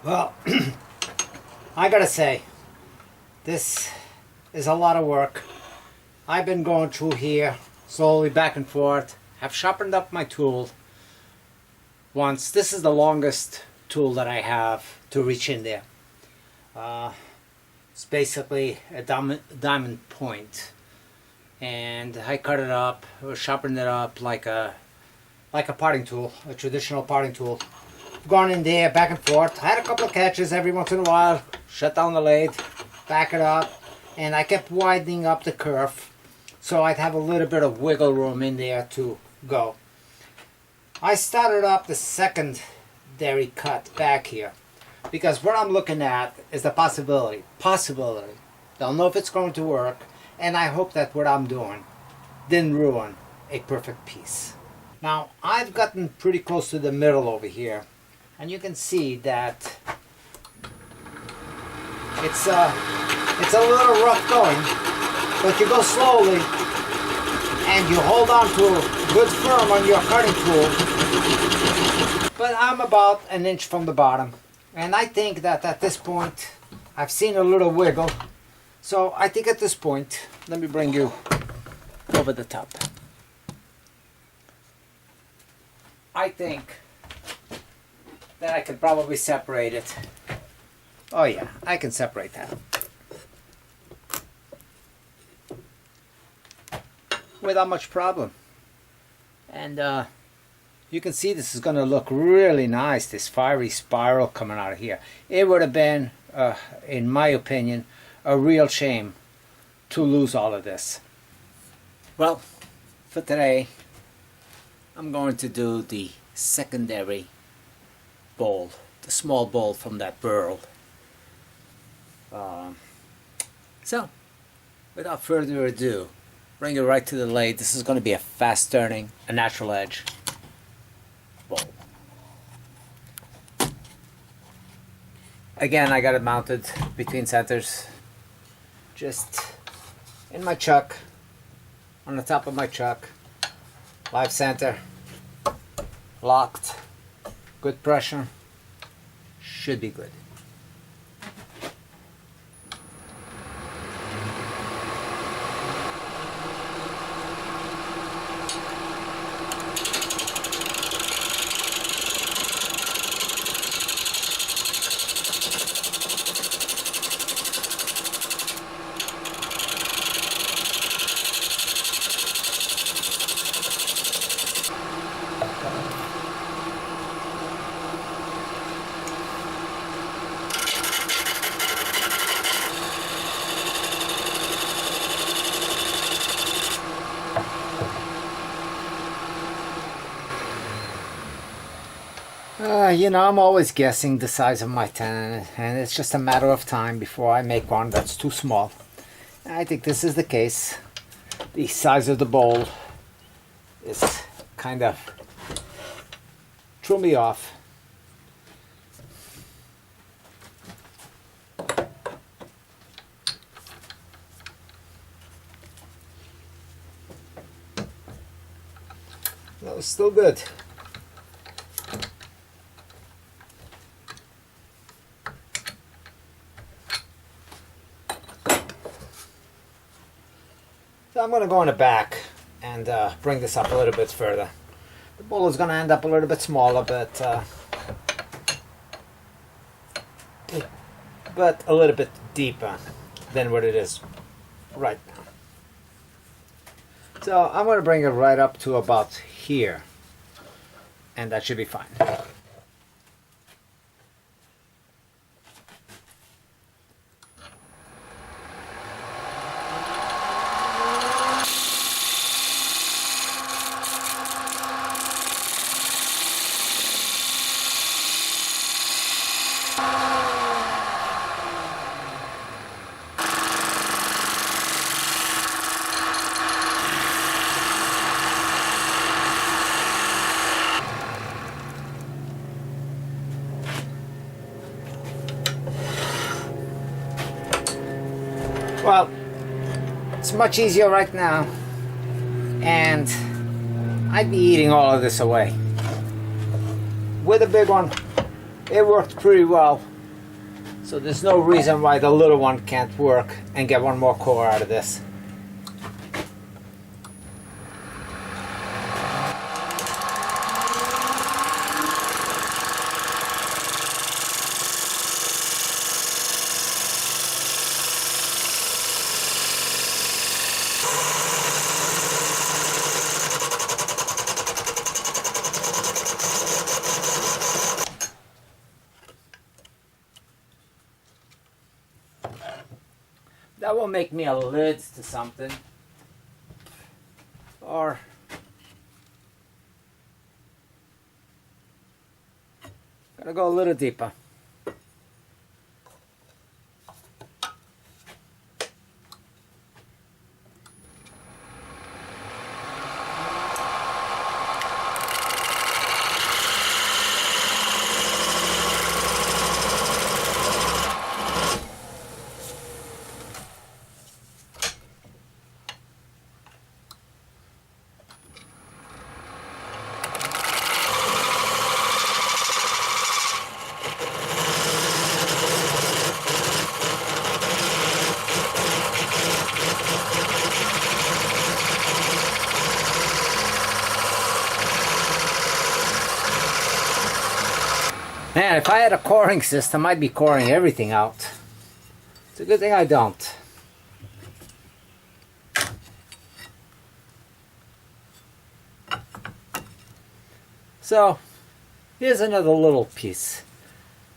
Well, I gotta say, this is a lot of work. I've been going through here slowly back and forth. Have sharpened up my tool once. This is the longest tool that I have to reach in there. It's basically a diamond point, and I cut it up or sharpened it up like a parting tool, a traditional parting tool. Gone in there back and forth. I had a couple of catches every once in a while. Shut down the lathe, back it up, and I kept widening up the curve so I'd have a little bit of wiggle room in there to go. I started up the secondary cut back here because what I'm looking at is the possibility. Don't know if it's going to work, and I hope that what I'm doing didn't ruin a perfect piece. Now I've gotten pretty close to the middle over here, and you can see that it's a little rough going, but you go slowly and you hold on to good firm on your cutting tool. But I'm about an inch from the bottom, and I think that at this point I've seen a little wiggle. So I think at this point, let me bring you over the top. I think that I could probably separate it. Oh yeah, I can separate that without much problem. And you can see this is going to look really nice, this fiery spiral coming out of here. It would have been, in my opinion, a real shame to lose all of this. Well, for today, I'm going to do the secondary bowl, the small bowl from that Burl. So, without further ado, bring it right to the lathe. This is going to be a fast turning, a natural edge bowl. Again, I got it mounted between centers, just in my chuck, on the top of my chuck, live center, locked, good pressure, should be good. You know, I'm always guessing the size of my tenon, and it's just a matter of time before I make one that's too small. I think this is the case. The size of the bowl is kind of threw me off. That was still good. So I'm going to go in the back and bring this up a little bit further. The bowl is going to end up a little bit smaller, but a little bit deeper than what it is right now. So I'm going to bring it right up to about here, and that should be fine. Well, it's much easier right now, and I'd be eating all of this away. With a big one, it worked pretty well. So there's no reason why the little one can't work and get one more core out of this. That will make me a lid to something, or gotta go a little deeper. Man, if I had a coring system, I'd be coring everything out. It's a good thing I don't. So, here's another little piece.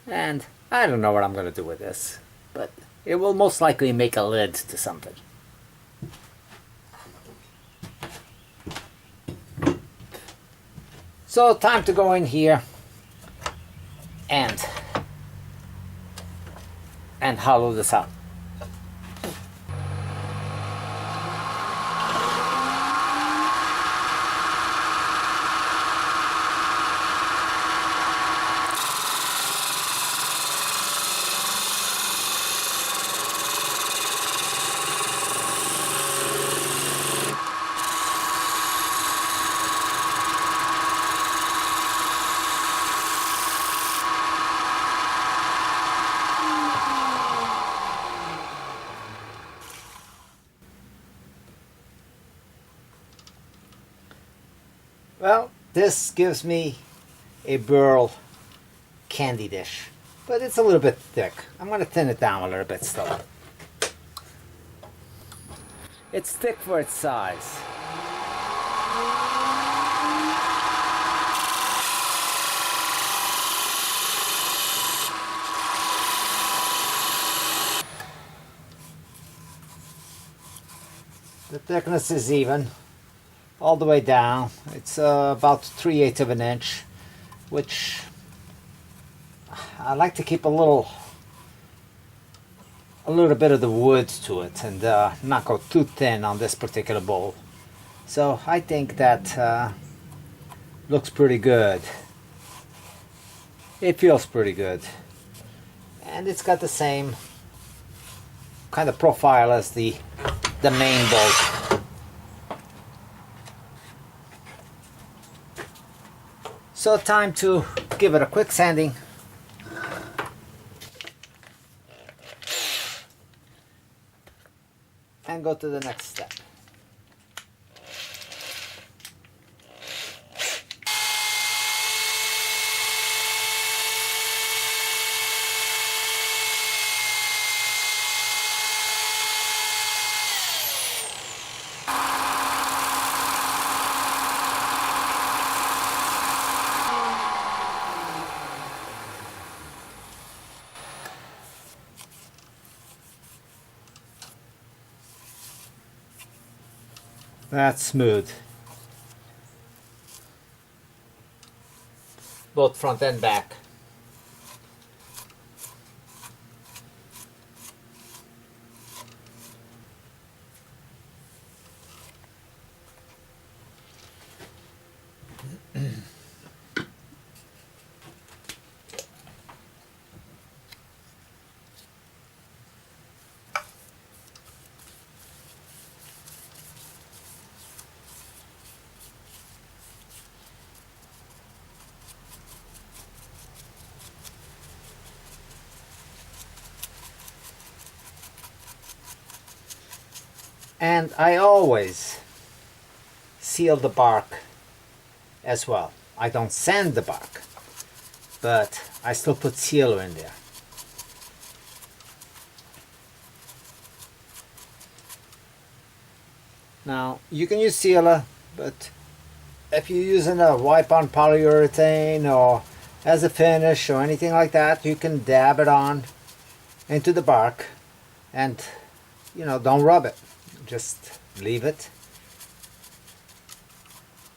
And I don't know what I'm going to do with this, but it will most likely make a lid to something. So, time to go in here and hollow this out. Well, this gives me a Burl candy dish, but it's a little bit thick. I'm going to thin it down a little bit still. It's thick for its size. The thickness is even all the way down. It's about 3/8 of an inch, which I like to keep a little bit of the wood to it and not go too thin on this particular bowl. So I think that looks pretty good. It feels pretty good, and it's got the same kind of profile as the main bowl. So time to give it a quick sanding. And go to the next step. That's smooth. Both front and back. And I always seal the bark as well. I don't sand the bark, but I still put sealer in there. Now you can use sealer, but if you're using a wipe-on polyurethane or as a finish or anything like that, you can dab it on into the bark and, you know, don't rub it. Just leave it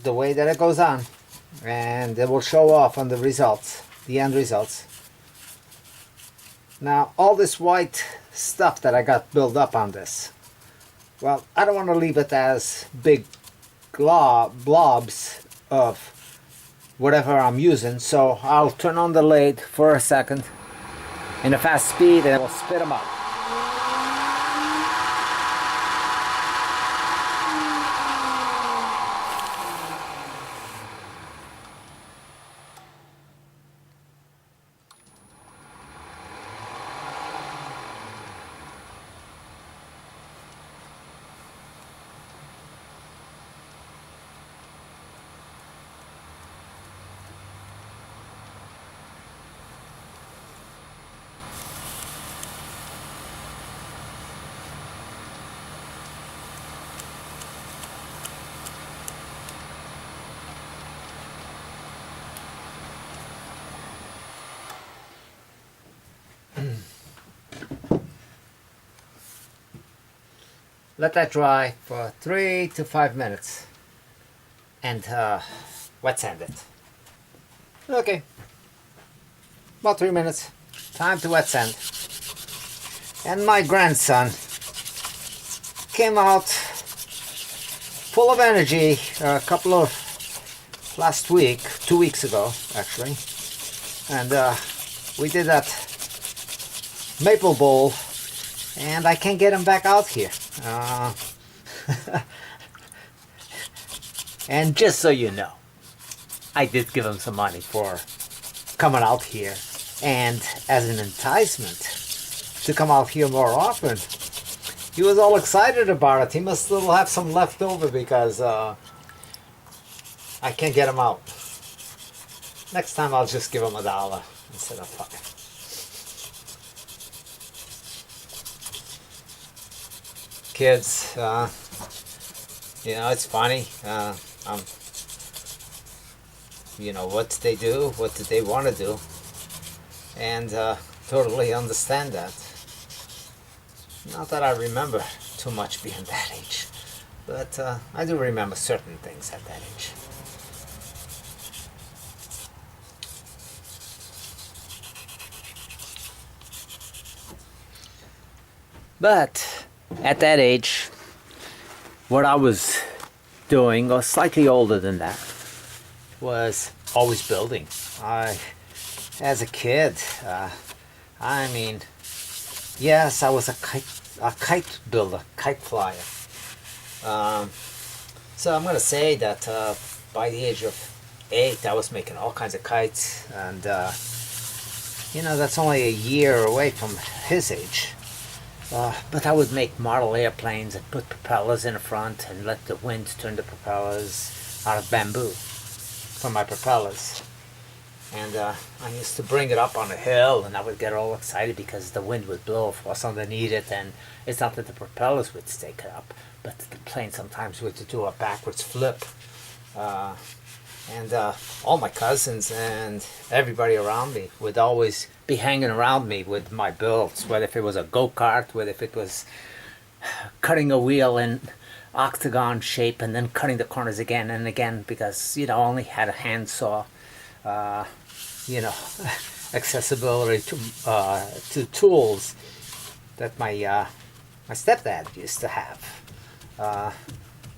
the way that it goes on, and it will show off on the results, the end results. Now all this white stuff that I got built up on this, well, I don't want to leave it as big blobs of whatever I'm using, so I'll turn on the lathe for a second in a fast speed and it will spit them out. Let that dry for 3 to 5 minutes and wet sand it. Okay, about 3 minutes. Time to wet sand. And my grandson came out full of energy last week, 2 weeks ago actually, and we did that maple bowl, and I can't get him back out here. And just so you know, I did give him some money for coming out here, and as an enticement to come out here more often. He was all excited about it. He must still have some left over because I can't get him out. Next time I'll just give him $1 instead of $5. Kids, you know, it's funny. You know, what they do, what did they want to do, and totally understand that. Not that I remember too much being that age, but I do remember certain things at that age. But at that age, what I was doing, or slightly older than that, was always building. As a kid, I mean, yes, I was a kite builder, kite flyer. So I'm gonna say that by the age of 8, I was making all kinds of kites, and you know, that's only a year away from his age. But I would make model airplanes and put propellers in the front and let the wind turn the propellers out of bamboo for my propellers. And I used to bring it up on a hill, and I would get all excited because the wind would blow across underneath it, and it's not that the propellers would stake it up, but the plane sometimes would do a backwards flip. And all my cousins and everybody around me would always be hanging around me with my builds, whether if it was a go-kart, whether if it was cutting a wheel in octagon shape and then cutting the corners again and again, because, you know, I only had a handsaw, you know, accessibility to tools that my stepdad used to have.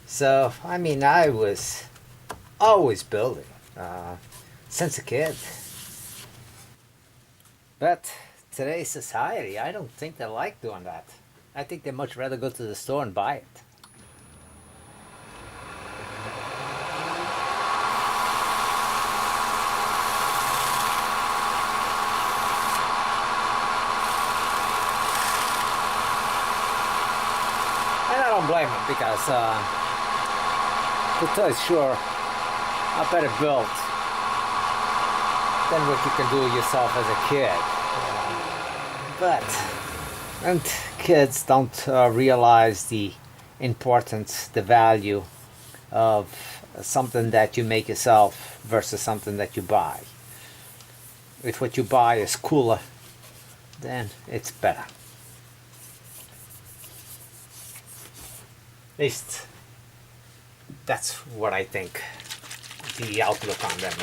So, I mean, I was always building since a kid. But today's society, I don't think they like doing that. I think they'd much rather go to the store and buy it. And I don't blame him because the toy's sure are better built than what you can do yourself as a kid. And kids don't realize the importance, the value of something that you make yourself versus something that you buy. If what you buy is cooler, then it's better. At least that's what I think the outlook on them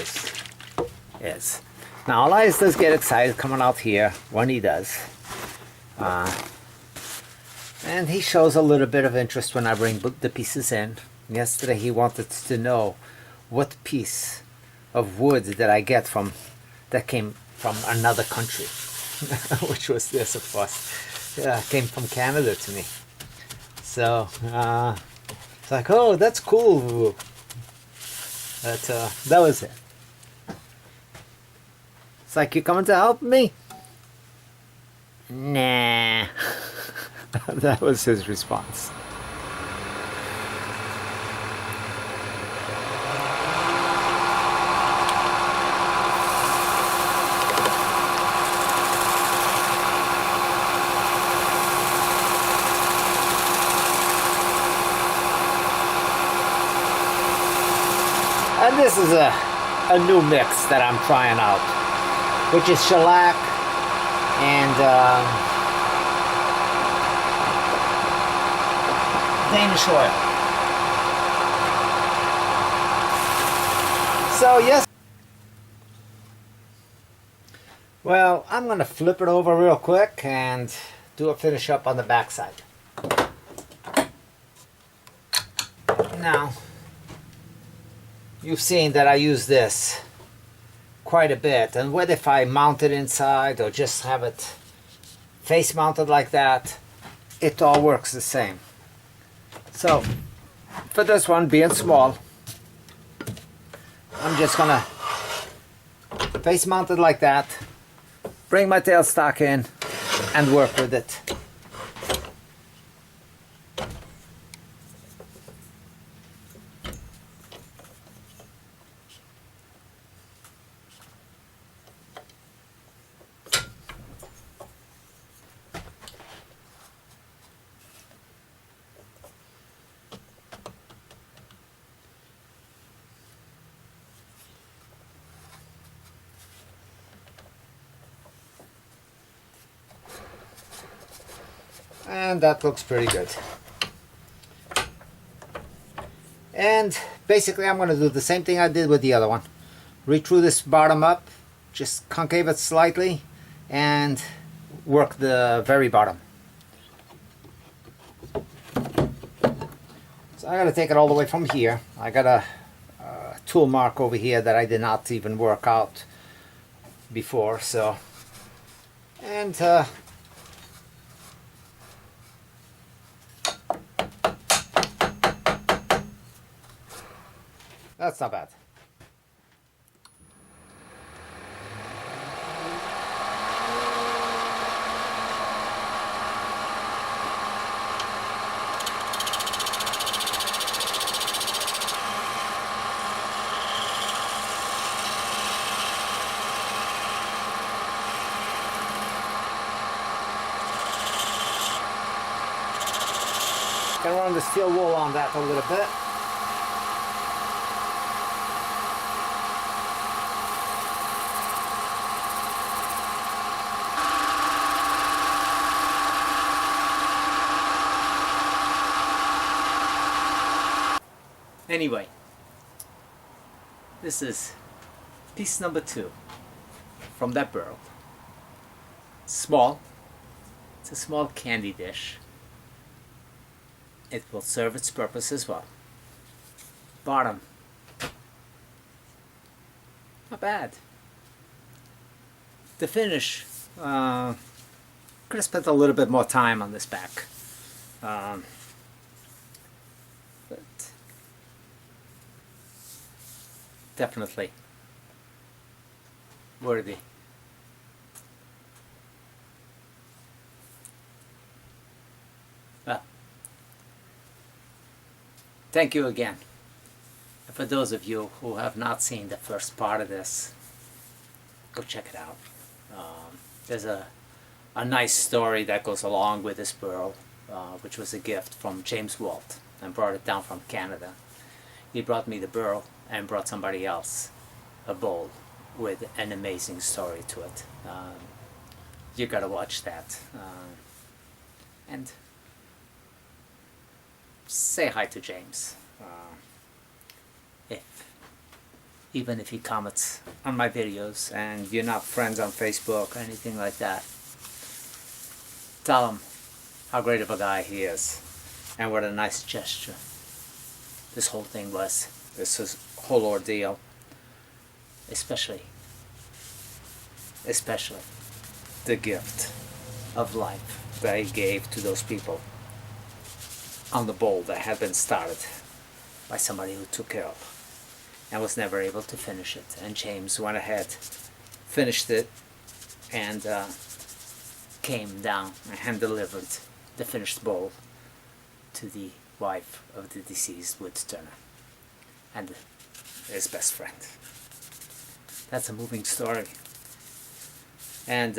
is. Now Elias does get excited coming out here when he does. And he shows a little bit of interest when I bring the pieces in. Yesterday he wanted to know what piece of wood that I get that came from another country. Which was this, of course. Came from Canada to me. So it's like, oh, that's cool. But that was it. It's like, you coming to help me? Nah. That was his response. And this is a new mix that I'm trying out, which is shellac and Danish oil. So yes, well, I'm going to flip it over real quick and do a finish up on the back side. Now, you've seen that I use this quite a bit, and whether if I mount it inside or just have it face mounted like that, it all works the same. So for this one being small, I'm just gonna face mount it like that, bring my tailstock in and work with it. And that looks pretty good. And basically I'm going to do the same thing I did with the other one. Reach through this bottom up, just concave it slightly, and work the very bottom. So I got to take it all the way from here. I got a tool mark over here that I did not even work out before. So, and that's not bad. Gonna run the steel wool on that a little bit. Anyway, this is piece number 2 from that Burl. Small. It's a small candy dish. It will serve its purpose as well. Bottom. Not bad. The finish. Could have spent a little bit more time on this back. But definitely worthy. Well, thank you again. And for those of you who have not seen the first part of this, go check it out. There's a nice story that goes along with this Burl, which was a gift from James Walt, and brought it down from Canada. He brought me the Burl and brought somebody else a bowl with an amazing story to it. You gotta watch that. And say hi to James. Even if he comments on my videos and you're not friends on Facebook or anything like that, tell him how great of a guy he is and what a nice gesture this whole thing was, this whole ordeal, especially the gift of life that he gave to those people on the bowl that had been started by somebody who took it up and was never able to finish it. And James went ahead, finished it, and came down and hand delivered the finished bowl to the wife of the deceased Woodturner and his best friend. That's a moving story, and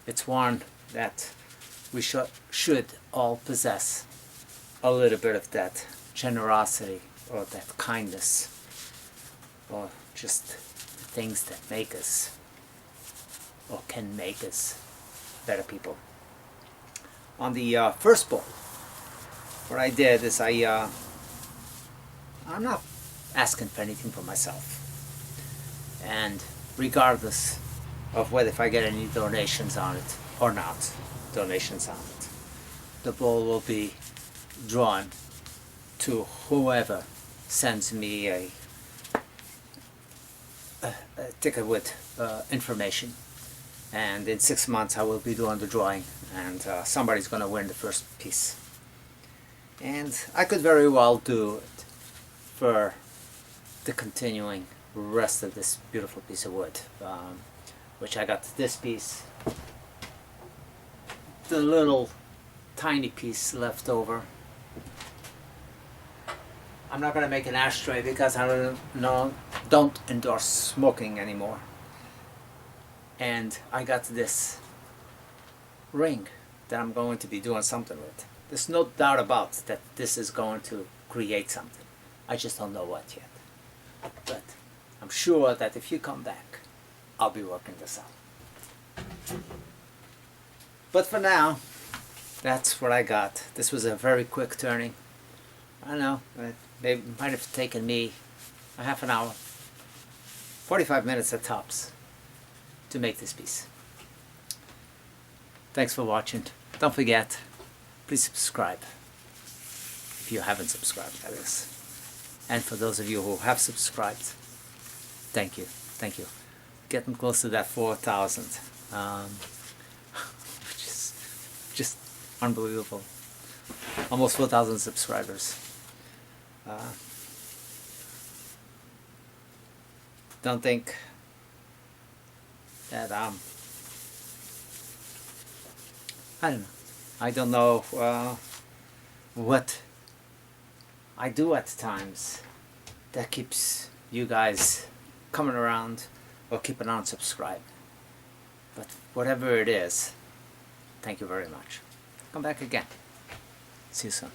it's one that we should all possess a little bit of that generosity or that kindness, or just things that make us or can make us better people. On the first bowl, what I did is I'm not asking for anything for myself, and regardless of whether if I get any donations on it or not, the bowl will be drawn to whoever sends me a ticket with information, and in 6 months I will be doing the drawing, and somebody's gonna win the first piece. And I could very well do it for the continuing rest of this beautiful piece of wood, which I got this piece, the little tiny piece left over. I'm not going to make an ashtray because I don't endorse smoking anymore. And I got this ring that I'm going to be doing something with. There's no doubt about that this is going to create something. I just don't know what yet. But I'm sure that if you come back, I'll be working this out. But for now, that's what I got. This was a very quick turning. I don't know, it might have taken me a half an hour, 45 minutes at tops, to make this piece. Thanks for watching. Don't forget, please subscribe if you haven't subscribed, that is. And for those of you who have subscribed, thank you. Getting close to that 4,000, which is just unbelievable. Almost 4,000 subscribers. Don't think that I don't know what I do at times that keeps you guys coming around or keeping on subscribed. But whatever it is, thank you very much. Come back again. See you soon.